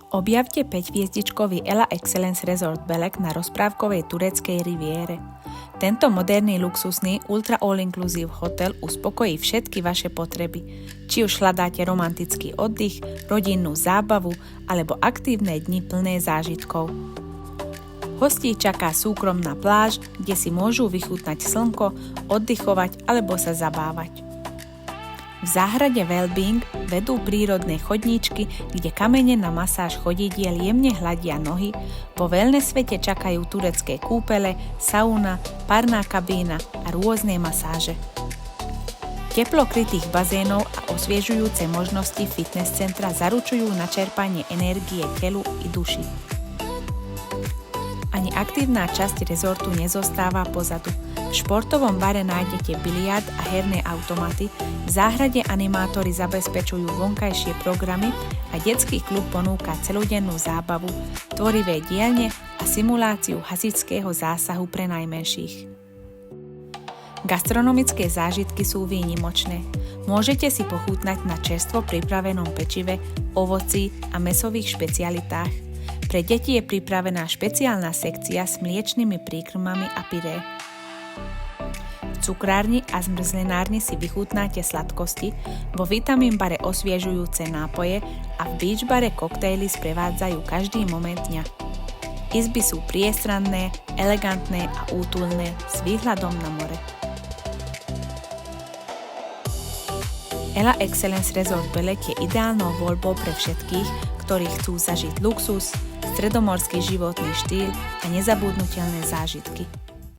Objavte 5-hviezdičkový Ela Excellence Resort Belek na rozprávkovej tureckej riviére. Tento moderný luxusný ultra all-inclusive hotel uspokojí všetky vaše potreby. Či už hľadáte romantický oddych, rodinnú zábavu alebo aktívne dni plné zážitkov. Hostí čaká súkromná pláž, kde si môžu vychutnať slnko, oddychovať alebo sa zabávať. V záhrade Wellbeing vedú prírodné chodníčky, kde kamene na masáž chodidiel jemne hľadia nohy, po wellness svete čakajú turecké kúpele, sauna, parná kabína a rôzne masáže. Teplo krytých bazénov a osviežujúce možnosti fitness centra zaručujú načerpanie energie telu i duši. Ani aktívna časť rezortu nezostáva pozadu. V športovom bare nájdete biliard a herné automaty, v záhrade animátori zabezpečujú vonkajšie programy a detský klub ponúka celodennú zábavu, tvorivé dielne a simuláciu hasičského zásahu pre najmenších. Gastronomické zážitky sú výnimočné. Môžete si pochutnať na čerstvo pripravenom pečive, ovoci a mäsových špecialitách. Pre deti je pripravená špeciálna sekcia s mliečnymi príkrmami a pyré. V cukrárni a zmrzlinárni si vychutnáte sladkosti, vo Vitamin bare osviežujúce nápoje a v Beach bare koktejly sprevádzajú každý moment dňa. Izby sú priestranné, elegantné a útulné s výhľadom na more. Ela Excellence Resort Belek je ideálnou voľbou pre všetkých, ktorí chcú zažiť luxus, stredomorský životný štýl a nezabudnutelné zážitky.